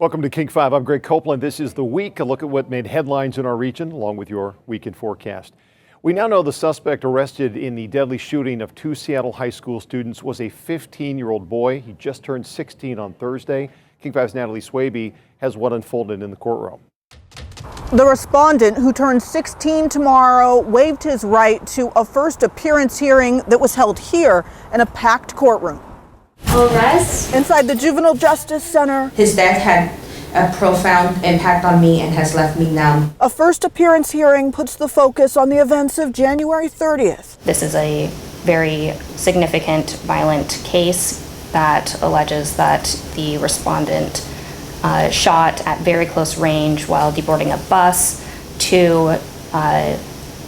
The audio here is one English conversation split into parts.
Welcome to King 5. I'm Greg Copeland. This is The Week, a look at what made headlines in our region, along with your weekend forecast. We now know the suspect arrested in the deadly shooting of two Seattle high school students was a 15-year-old boy. He just turned 16 on Thursday. King 5's Natalie Swaby has what unfolded in the courtroom. The respondent, who turns 16 tomorrow, waived his right to a first appearance hearing that was held here in a packed courtroom. Arrest. Inside the Juvenile Justice Center. His death had a profound impact on me and has left me numb. A first appearance hearing puts the focus on the events of January 30th. This is a very significant violent case that alleges that the respondent shot at very close range while deboarding a bus two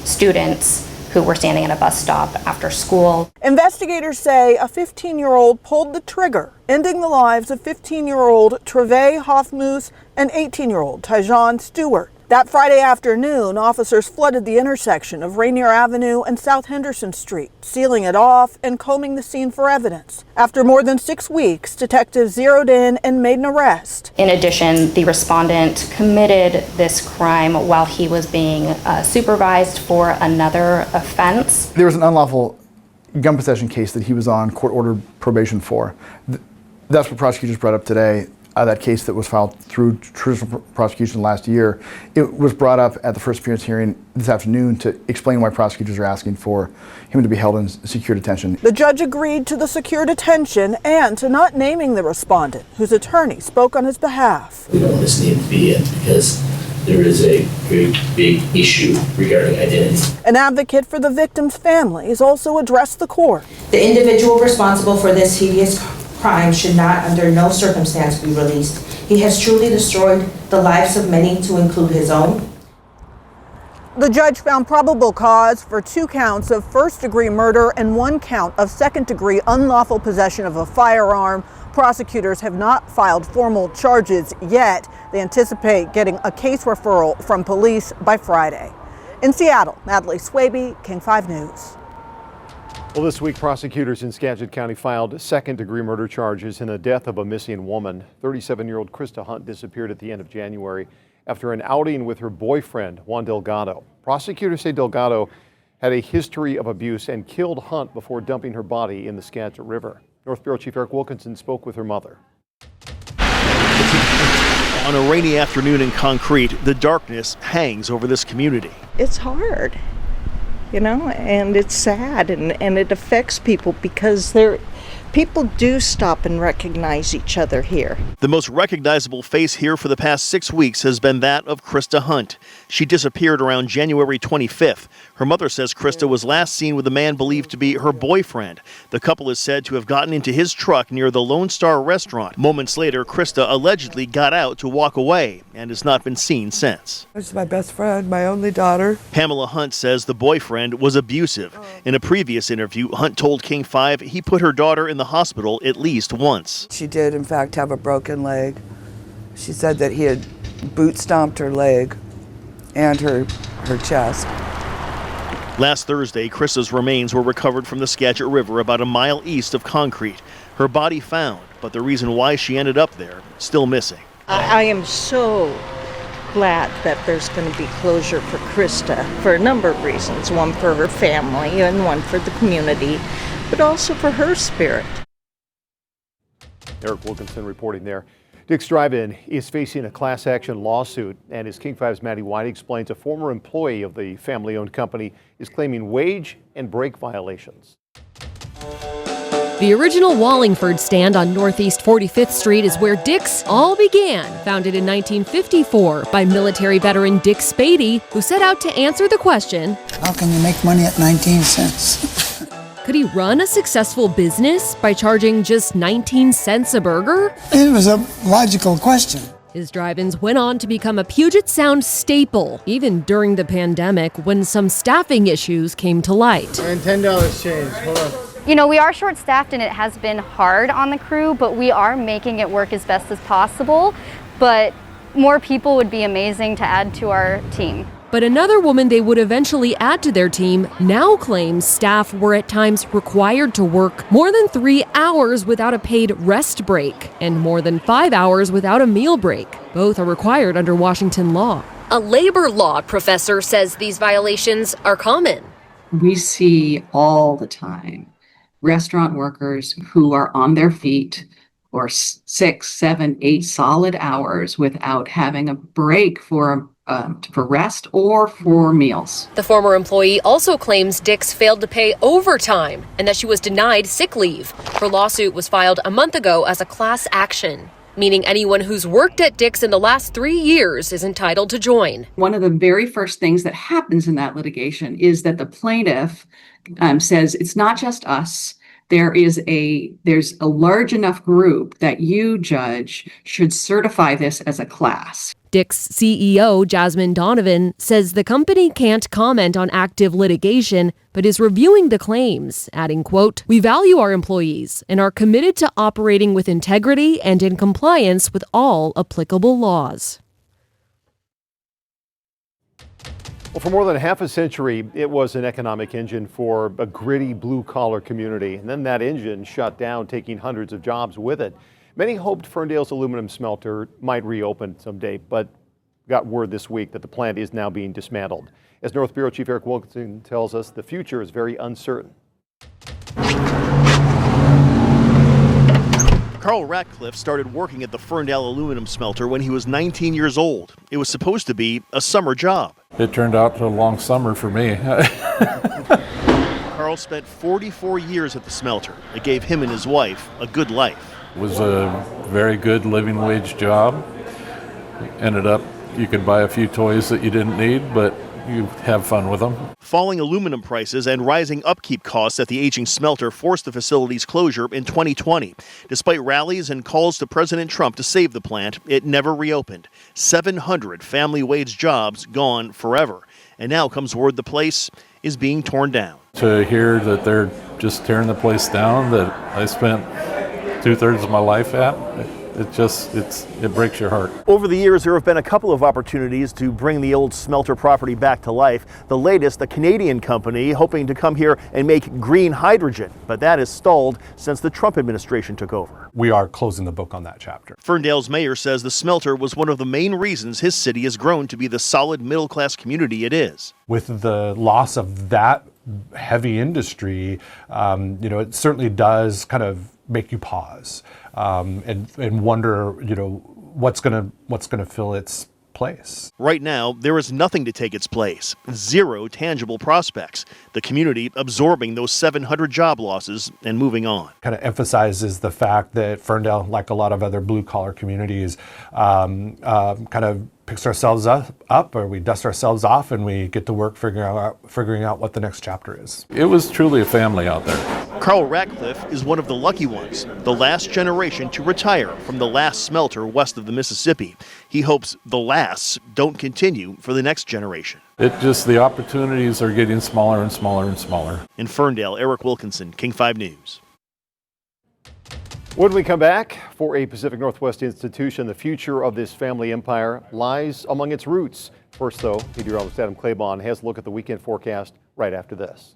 students who were standing at a bus stop after school. Investigators say a 15-year-old pulled the trigger, ending the lives of 15-year-old Trevay Hoffmuth and 18-year-old Tyjon Stewart. That Friday afternoon, officers flooded the intersection of Rainier Avenue and South Henderson Street, sealing it off and combing the scene for evidence. After more than 6 weeks, detectives zeroed in and made an arrest. In addition, the respondent committed this crime while he was being supervised for another offense. There was an unlawful gun possession case that he was on court-ordered probation for. That's what prosecutors brought up today. That case that was filed through traditional prosecution last year, it was brought up at the first appearance hearing this afternoon to explain why prosecutors are asking for him to be held in secure detention. The judge agreed to the secure detention and to not naming the respondent, whose attorney spoke on his behalf. We don't want this name to be in because there is a very big issue regarding identity. An advocate for the victim's families also addressed the court. The individual responsible for this hideous crime should not, under no circumstance, be released. He has truly destroyed the lives of many, to include his own. The judge found probable cause for 2 counts of first-degree murder and 1 count of second-degree unlawful possession of a firearm. Prosecutors have not filed formal charges yet. They anticipate getting a case referral from police by Friday. In Seattle, Natalie Swaby, King 5 News. Well, this week, prosecutors in Skagit County filed second-degree murder charges in the death of a missing woman. 37-year-old Krista Hunt disappeared at the end of January after an outing with her boyfriend, Juan Delgado. Prosecutors say Delgado had a history of abuse and killed Hunt before dumping her body in the Skagit River. North Bureau Chief Eric Wilkinson spoke with her mother. On a rainy afternoon in Concrete, the darkness hangs over this community. It's hard. You know, and it's sad and it affects people because people do stop and recognize each other here. The most recognizable face here for the past 6 weeks has been that of Krista Hunt. She disappeared around January 25th. Her mother says Krista was last seen with a man believed to be her boyfriend. The couple is said to have gotten into his truck near the Lone Star restaurant. Moments later, Krista allegedly got out to walk away and has not been seen since. This is my best friend, my only daughter. Pamela Hunt says the boyfriend was abusive. In a previous interview, Hunt told King 5 he put her daughter in the hospital at least once. She did, in fact, have a broken leg. She said that he had boot stomped her leg and her chest. Last Thursday, Krista's remains were recovered from the Skagit River about a mile east of Concrete. Her body found, but the reason why she ended up there, still missing. I am so glad that there's going to be closure for Krista for a number of reasons. One for her family and one for the community, but also for her spirit. Eric Wilkinson reporting there. Dick's Drive-In is facing a class action lawsuit, and as King 5's Maddie White explains, a former employee of the family-owned company is claiming wage and break violations. The original Wallingford stand on Northeast 45th Street is where Dick's all began. Founded in 1954 by military veteran Dick Spady, who set out to answer the question, how can you make money at 19 cents? Could he run a successful business by charging just 19 cents a burger? It was a logical question. His drive-ins went on to become a Puget Sound staple, even during the pandemic when some staffing issues came to light. And $10 change, hold on. You know, we are short-staffed and it has been hard on the crew, but we are making it work as best as possible. But more people would be amazing to add to our team. But another woman they would eventually add to their team now claims staff were at times required to work more than 3 hours without a paid rest break and more than 5 hours without a meal break. Both are required under Washington law. A labor law professor says these violations are common. We see all the time restaurant workers who are on their feet for 6, 7, 8 solid hours without having a break for rest or for meals. The former employee also claims Dix failed to pay overtime and that she was denied sick leave. Her lawsuit was filed a month ago as a class action, meaning anyone who's worked at Dix in the last 3 years is entitled to join. One of the very first things that happens in that litigation is that the plaintiff says it's not just us. There's a large enough group that you, judge, should certify this as a class. Dix CEO Jasmine Donovan says the company can't comment on active litigation, but is reviewing the claims, adding, quote, "We value our employees and are committed to operating with integrity and in compliance with all applicable laws." Well, for more than half a century, it was an economic engine for a gritty blue-collar community. And then that engine shut down, taking hundreds of jobs with it. Many hoped Ferndale's aluminum smelter might reopen someday, but got word this week that the plant is now being dismantled. As North Bureau Chief Eric Wilkinson tells us, the future is very uncertain. Carl Ratcliffe started working at the Ferndale aluminum smelter when he was 19 years old. It was supposed to be a summer job. It turned out to a long summer for me. Carl spent 44 years at the smelter. It gave him and his wife a good life. It was a very good living wage job. Ended up, you could buy a few toys that you didn't need, but you have fun with them. Falling aluminum prices and rising upkeep costs at the aging smelter forced the facility's closure in 2020. Despite rallies and calls to President Trump to save the plant, it never reopened. 700 family wage jobs gone forever. And now comes word the place is being torn down. To hear that they're just tearing the place down that I spent 2/3 of my life at, it breaks your heart. Over the years, there have been a couple of opportunities to bring the old smelter property back to life. The latest, a Canadian company hoping to come here and make green hydrogen, but that is stalled since the Trump administration took over. We are closing the book on that chapter. Ferndale's mayor says the smelter was one of the main reasons his city has grown to be the solid middle-class community it is. With the loss of that heavy industry, it certainly does kind of make you pause and wonder, what's gonna fill its place. Right now, there is nothing to take its place. Zero tangible prospects. The community absorbing those 700 job losses and moving on. Kind of emphasizes the fact that Ferndale, like a lot of other blue-collar communities, kind of picks ourselves up, or we dust ourselves off, and we get to work figuring out what the next chapter is. It was truly a family out there. Carl Ratcliffe is one of the lucky ones, the last generation to retire from the last smelter west of the Mississippi. He hopes the lasts don't continue for the next generation. The opportunities are getting smaller and smaller and smaller. In Ferndale, Eric Wilkinson, King 5 News. When we come back, for a Pacific Northwest institution, the future of this family empire lies among its roots. First, though, meteorologist Adam Claiborne has a look at the weekend forecast right after this.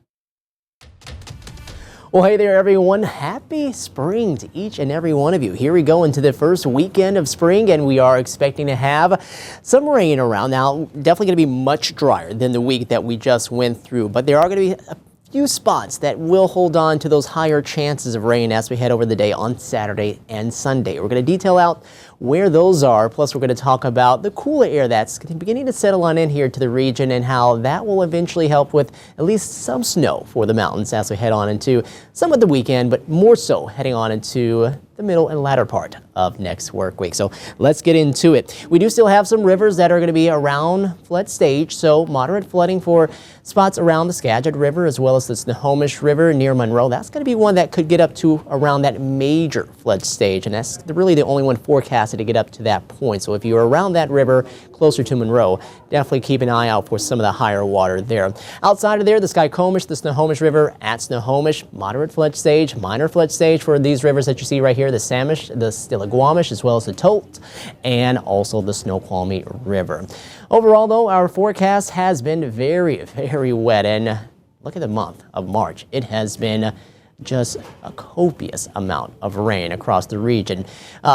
Well, hey there, everyone. Happy spring to each and every one of you. Here we go into the first weekend of spring, and we are expecting to have some rain around. Now, definitely going to be much drier than the week that we just went through, but there are going to be a few spots that will hold on to those higher chances of rain as we head over the day on Saturday and Sunday. We're going to detail out where those are, plus we're going to talk about the cooler air that's beginning to settle on in here to the region and how that will eventually help with at least some snow for the mountains as we head on into some of the weekend, but more so heading on into the middle and latter part of next work week. So let's get into it. We do still have some rivers that are going to be around flood stage, so moderate flooding for spots around the Skagit River as well as the Snohomish River near Monroe. That's going to be one that could get up to around that major flood stage, and that's really the only one forecast capacity to get up to that point. So if you're around that river closer to Monroe, definitely keep an eye out for some of the higher water there. Outside of there, the Skykomish, the Snohomish River at Snohomish, moderate flood stage, minor flood stage for these rivers that you see right here, the Samish, the Stillaguamish, as well as the Tolt, and also the Snoqualmie River. Overall, though, our forecast has been very, very wet, and look at the month of March. It has been just a copious amount of rain across the region.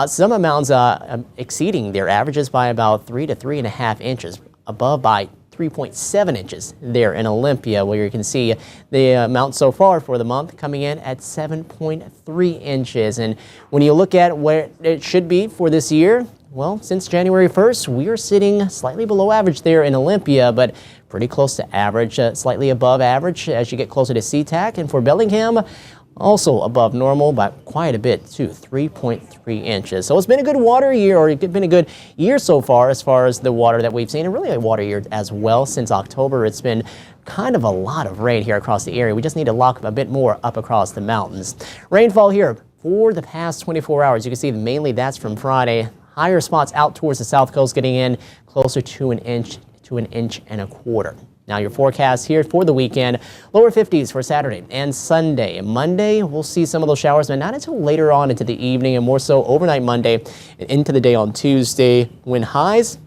Some amounts exceeding their averages by about 3 to 3.5 inches, above by 3.7 inches there in Olympia, where you can see the amount so far for the month coming in at 7.3 inches. And when you look at where it should be for this year, well, since January 1st, we are sitting slightly below average there in Olympia, but pretty close to average, slightly above average as you get closer to SeaTac. And for Bellingham, also above normal by quite a bit too, 3.3 inches. So it's been a good water year, or it's been a good year so far as the water that we've seen, and really a water year as well. Since October, it's been kind of a lot of rain here across the area. We just need to lock a bit more up across the mountains. Rainfall here for the past 24 hours. You can see mainly that's from Friday. Higher spots out towards the south coast getting in closer to an inch to 1.25 inches. Now your forecast here for the weekend, lower 50s for Saturday and Sunday. Monday, we'll see some of those showers, but not until later on into the evening, and more so overnight Monday and into the day on Tuesday, when highs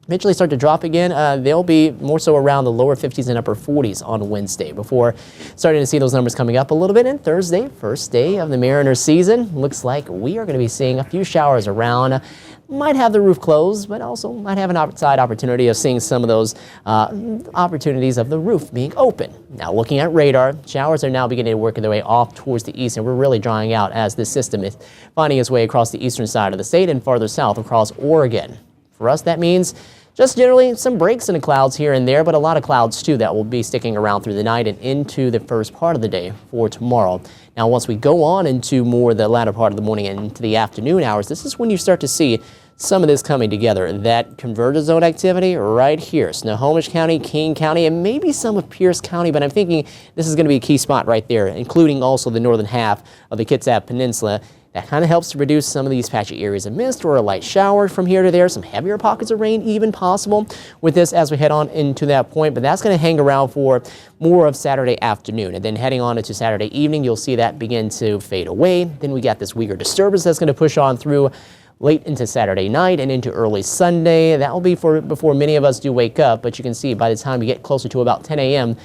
eventually start to drop again. They'll be more so around the lower 50s and upper 40s on Wednesday before starting to see those numbers coming up a little bit. And Thursday, first day of the Mariner season, looks like we are going to be seeing a few showers around. Might have the roof closed, but also might have an outside opportunity of seeing some of those opportunities of the roof being open. Now looking at radar, showers are now beginning to work their way off towards the east, and we're really drying out as this system is finding its way across the eastern side of the state and farther south across Oregon. For us, that means just generally some breaks in the clouds here and there, but a lot of clouds too that will be sticking around through the night and into the first part of the day for tomorrow. Now, once we go on into more the latter part of the morning and into the afternoon hours, this is when you start to see some of this coming together. That convergence zone activity right here, Snohomish County, King County, and maybe some of Pierce County, but I'm thinking this is going to be a key spot right there, including also the northern half of the Kitsap Peninsula. That kind of helps to reduce some of these patchy areas of mist or a light shower from here to there, some heavier pockets of rain even possible with this as we head on into that point, but that's going to hang around for more of Saturday afternoon. And then heading on into Saturday evening, you'll see that begin to fade away. Then we got this weaker disturbance that's going to push on through late into Saturday night and into early Sunday. That will be for before many of us do wake up, but you can see by the time we get closer to about 10 a.m.,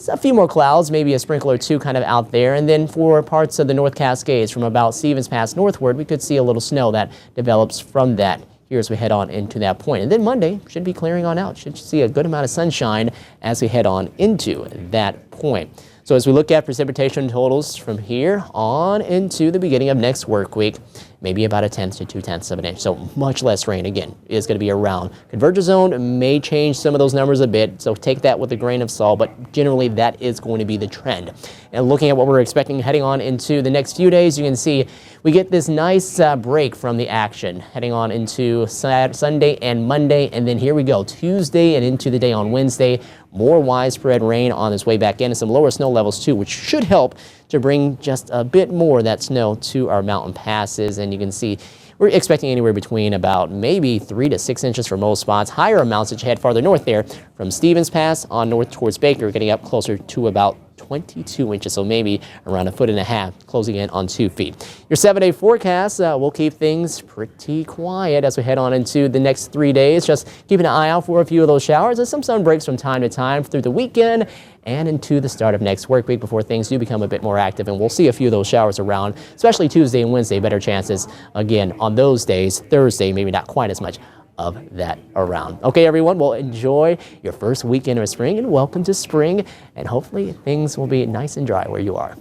a few more clouds, maybe a sprinkle or two kind of out there. And then for parts of the North Cascades from about Stevens Pass northward, we could see a little snow that develops from that here as we head on into that point. And then Monday should be clearing on out. Should see a good amount of sunshine as we head on into that point. So as we look at precipitation totals from here on into the beginning of next work week, maybe about 1/10 to 2/10 of an inch. So much less rain again is going to be around. Convergence zone may change some of those numbers a bit, so take that with a grain of salt, but generally that is going to be the trend. And looking at what we're expecting heading on into the next few days, you can see we get this nice break from the action heading on into Sunday and Monday, and then here we go, Tuesday and into the day on Wednesday. More widespread rain on its way back in, and some lower snow levels too, which should help to bring just a bit more of that snow to our mountain passes. And you can see we're expecting anywhere between about maybe 3 to 6 inches for most spots. Higher amounts as you head farther north there from Stevens Pass on north towards Baker, getting up closer to about 22 inches, so maybe around 1.5 foot, closing in on 2 feet. Your 7-day forecast will keep things pretty quiet as we head on into the next 3 days. Just keeping an eye out for a few of those showers and some sun breaks from time to time through the weekend and into the start of next work week before things do become a bit more active. And we'll see a few of those showers around, especially Tuesday and Wednesday. Better chances again on those days. Thursday, maybe not quite as much of that around. Okay, everyone, well, enjoy your first weekend of spring and welcome to spring. And hopefully things will be nice and dry where you are.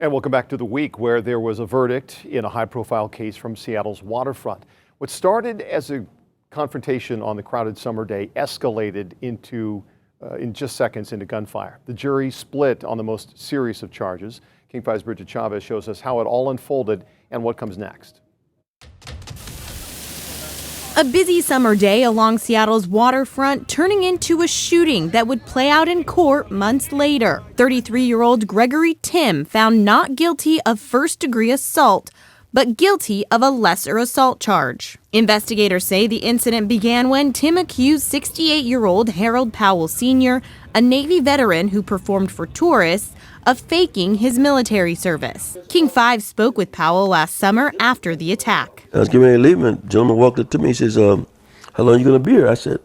And welcome back to the week where there was a verdict in a high-profile case from Seattle's waterfront. What started as a confrontation on the crowded summer day escalated into in just seconds into gunfire. The jury split on the most serious of charges. King 5's Bridget Chavez shows us how it all unfolded and what comes next. A busy summer day along Seattle's waterfront turning into a shooting that would play out in court months later. 33-year-old Gregory Tim found not guilty of first-degree assault, but guilty of a lesser assault charge. Investigators say the incident began when Tim accused 68-year-old Harold Powell Sr., a Navy veteran who performed for tourists, of faking his military service. King 5 spoke with Powell last summer after the attack. I was getting ready to leave, and a gentleman walked up to me. He says, "How long are you gonna be here?" I said,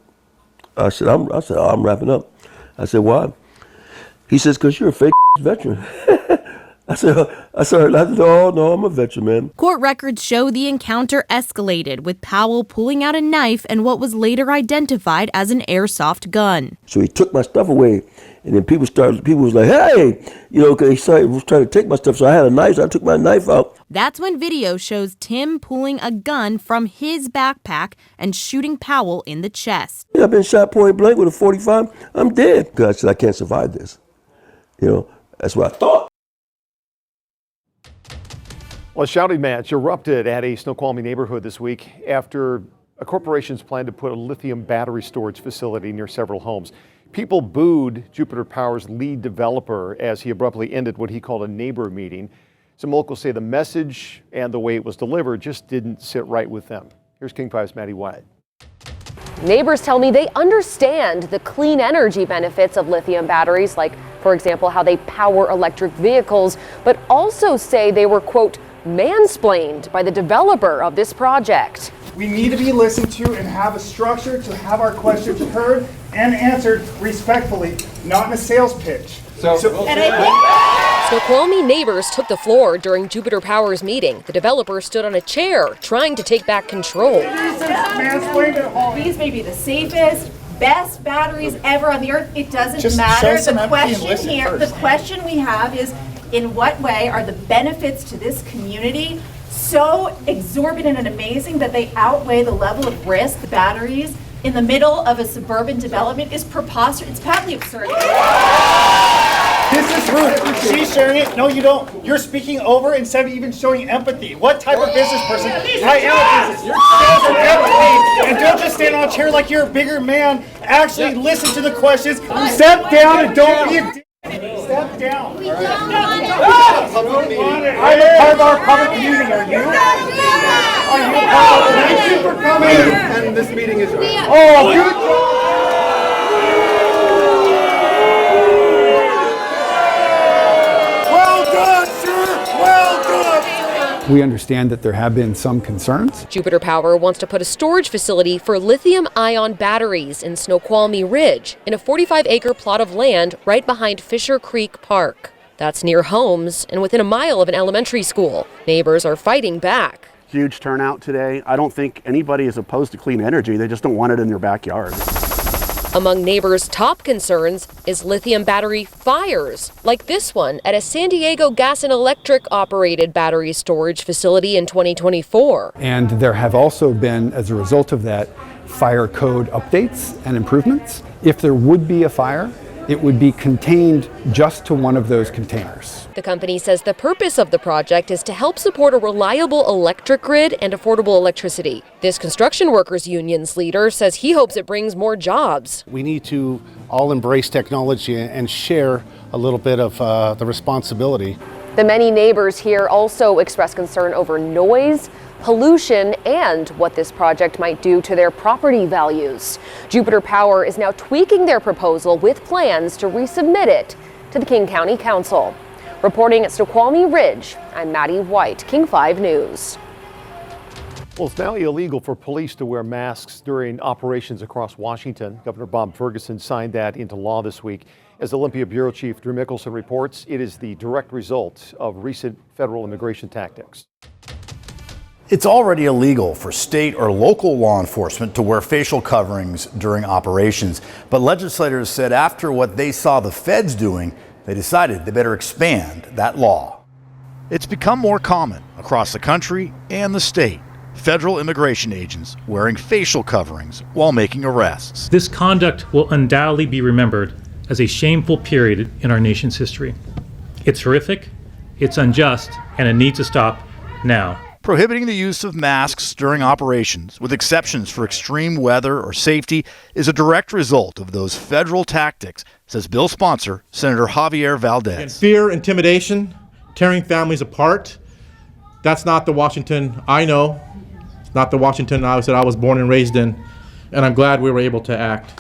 I'm wrapping up. I said, "Why?" He says, "'Cause you're a fake veteran." I said, "Oh no, I'm a veteran, man." Court records show the encounter escalated, with Powell pulling out a knife and what was later identified as an airsoft gun. So he took my stuff away, and then people was like, "Hey," because he was trying to take my stuff. So I had a knife, so I took my knife out. That's when video shows Tim pulling a gun from his backpack and shooting Powell in the chest. I've been shot point blank with a 45. I'm dead. Because I said, I can't survive this. That's what I thought. Well, a shouting match erupted at a Snoqualmie neighborhood this week after a corporation's plan to put a lithium battery storage facility near several homes. People booed Jupiter Power's lead developer as he abruptly ended what he called a neighbor meeting. Some locals say the message and the way it was delivered just didn't sit right with them. Here's King 5's Maddie White. Neighbors tell me they understand the clean energy benefits of lithium batteries, like, for example, how they power electric vehicles, but also say they were, quote, mansplained by the developer of this project. We need to be listened to and have a structure to have our questions heard and answered respectfully, not in a sales pitch. Snoqualmie neighbors took the floor during Jupiter Power's meeting. The developer stood on a chair, trying to take back control. These may be the safest, best batteries ever on the earth. It doesn't Just matter. show some The empathy and question listen here, first. the question we have is, in what way are the benefits to this community so exorbitant and amazing that they outweigh the level of risk? The batteries in the middle of a suburban development is preposterous. It's patently absurd. This is rude. She's sharing it. No, you don't. You're speaking over instead of even showing empathy. What type of business person? I am a business. Show some empathy and don't just stand on a chair like you're a bigger man. Actually listen to the questions. Step down and don't be a dick. Step down. I'm a part of our public community. Are you? Are you a part of it? Thank you for coming. And this meeting is yours. Oh, good job. Well done, sir. Well done. We understand that there have been some concerns. Jupiter Power wants to put a storage facility for lithium-ion batteries in Snoqualmie Ridge, in a 45-acre plot of land right behind Fisher Creek Park. That's near homes and within a mile of an elementary school. Neighbors are fighting back. Huge turnout today. I don't think anybody is opposed to clean energy. They just don't want it in their backyard. Among neighbors' top concerns is lithium battery fires, like this one at a San Diego Gas and Electric operated battery storage facility in 2024. And there have also been, as a result of that, fire code updates and improvements. If there would be a fire, it would be contained just to one of those containers. The company says the purpose of the project is to help support a reliable electric grid and affordable electricity. This construction workers union's leader says he hopes it brings more jobs. We need to all embrace technology and share a little bit of the responsibility. The many neighbors here also express concern over noise, pollution, and what this project might do to their property values. Jupiter Power is now tweaking their proposal with plans to resubmit it to the King County Council. Reporting at Snoqualmie Ridge, I'm Maddie White, King 5 News. Well, it's now illegal for police to wear masks during operations across Washington. Governor Bob Ferguson signed that into law this week. As Olympia Bureau Chief Drew Mickelson reports, it is the direct result of recent federal immigration tactics. It's already illegal for state or local law enforcement to wear facial coverings during operations. But legislators said after what they saw the feds doing, they decided they better expand that law. It's become more common across the country and the state. Federal immigration agents wearing facial coverings while making arrests. This conduct will undoubtedly be remembered as a shameful period in our nation's history. It's horrific, it's unjust, and it needs to stop now. Prohibiting the use of masks during operations, with exceptions for extreme weather or safety, is a direct result of those federal tactics, says bill sponsor Senator Javier Valdez. And fear, intimidation, tearing families apart, that's not the Washington I know. It's not the Washington I was born and raised in, and I'm glad we were able to act.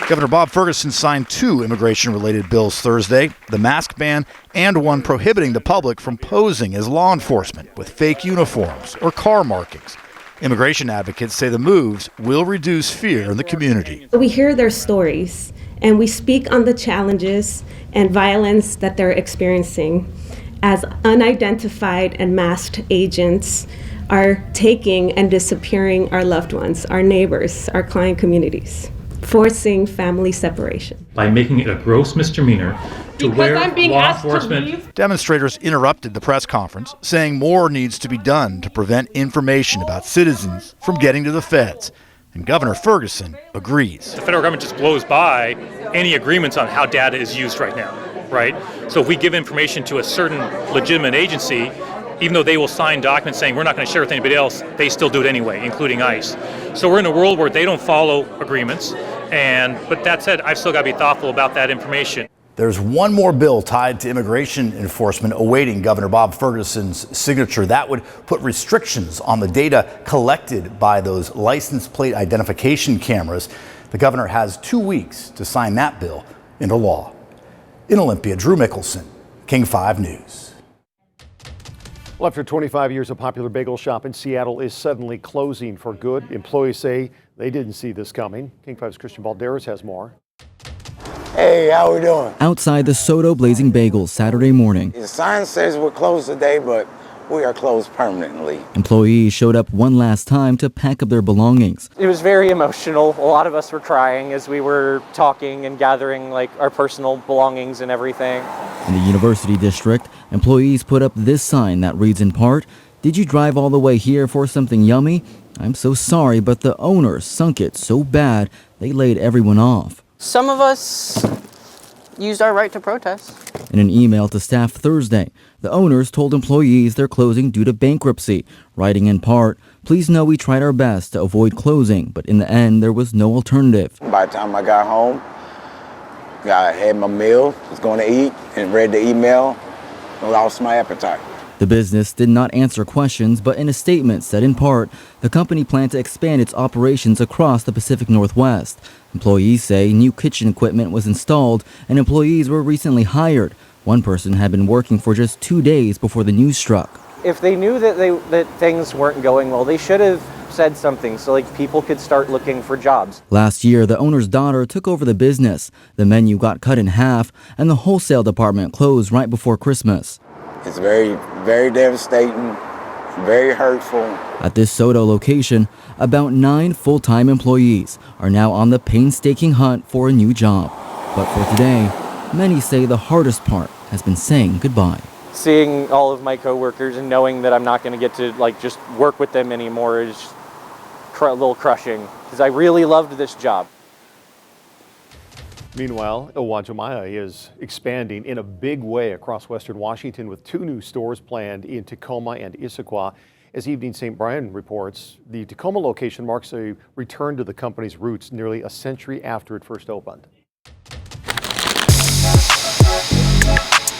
Governor Bob Ferguson signed 2 immigration-related bills Thursday, the mask ban and one prohibiting the public from posing as law enforcement with fake uniforms or car markings. Immigration advocates say the moves will reduce fear in the community. We hear their stories and we speak on the challenges and violence that they're experiencing as unidentified and masked agents are taking and disappearing our loved ones, our neighbors, our client communities, forcing family separation. By making it a gross misdemeanor to wear law enforcement. Demonstrators interrupted the press conference, saying more needs to be done to prevent information about citizens from getting to the feds. And Governor Ferguson agrees. The federal government just blows by any agreements on how data is used right now, right? So if we give information to a certain legitimate agency, even though they will sign documents saying we're not going to share with anybody else, they still do it anyway, including ICE. So we're in a world where they don't follow agreements. But that said, I've still got to be thoughtful about that information. There's one more bill tied to immigration enforcement awaiting Governor Bob Ferguson's signature. That would put restrictions on the data collected by those license plate identification cameras. The governor has 2 weeks to sign that bill into law. In Olympia, Drew Mickelson, King 5 News. Well, after 25 years, a popular bagel shop in Seattle is suddenly closing for good. Employees say they didn't see this coming. King 5's Christian Balderas has more. Hey, how we doing? Outside the Soto Blazing Bagels Saturday morning. The sign says we're closed today, but we are closed permanently. Employees showed up one last time to pack up their belongings. It was very emotional. A lot of us were crying as we were talking and gathering our personal belongings and everything. In the University District, employees put up this sign that reads in part, "Did you drive all the way here for something yummy? I'm so sorry, but the owners sunk it so bad they laid everyone off." Some of us used our right to protest. In an email to staff Thursday, the owners told employees they're closing due to bankruptcy, writing in part, "Please know we tried our best to avoid closing, but in the end there was no alternative." By the time I got home, I had my meal, was going to eat, and read the email, and lost my appetite. The business did not answer questions, but in a statement said in part, the company planned to expand its operations across the Pacific Northwest. Employees say new kitchen equipment was installed and employees were recently hired. One person had been working for just 2 days before the news struck. If they knew that things weren't going well, they should have said something so people could start looking for jobs. Last year, the owner's daughter took over the business. The menu got cut in half and the wholesale department closed right before Christmas. It's very, very devastating, very hurtful. At this Soto location, about 9 full-time employees are now on the painstaking hunt for a new job. But for today, many say the hardest part has been saying goodbye. Seeing all of my coworkers and knowing that I'm not going to get to just work with them anymore is a little crushing because I really loved this job. Meanwhile, Uwajimaya is expanding in a big way across western Washington with 2 new stores planned in Tacoma and Issaquah. As Evening St. Brian reports, the Tacoma location marks a return to the company's roots nearly a century after it first opened.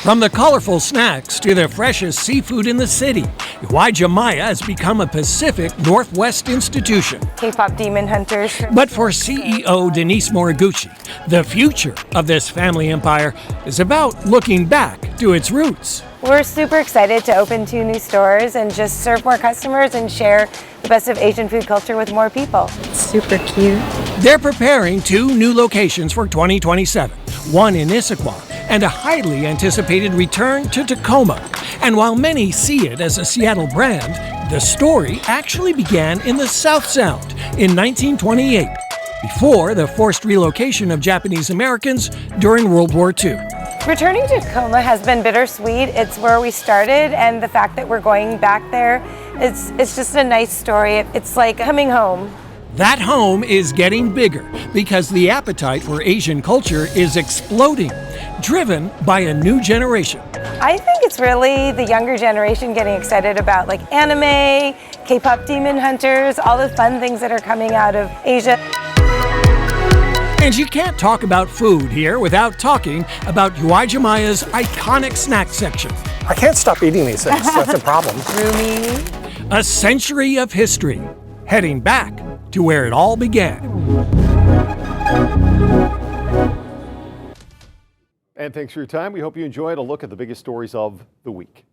From the colorful snacks to the freshest seafood in the city, Uwajimaya has become a Pacific Northwest institution. K-pop demon hunters. But for CEO Denise Moriguchi, the future of this family empire is about looking back to its roots. We're super excited to open 2 new stores and just serve more customers and share the best of Asian food culture with more people. It's super cute. They're preparing 2 new locations for 2027, one in Issaquah and a highly anticipated return to Tacoma. And while many see it as a Seattle brand, the story actually began in the South Sound in 1928, before the forced relocation of Japanese Americans during World War II. Returning to Tacoma has been bittersweet. It's where we started, and the fact that we're going back there, it's just a nice story. It's like coming home. That home is getting bigger because the appetite for Asian culture is exploding, driven by a new generation. I think it's really the younger generation getting excited about like anime, K-pop demon hunters, all the fun things that are coming out of Asia. And you can't talk about food here without talking about Uwajimaiya's iconic snack section. I can't stop eating these things. That's a problem. Roomy. A century of history, heading back to where it all began. And thanks for your time. We hope you enjoyed a look at the biggest stories of the week.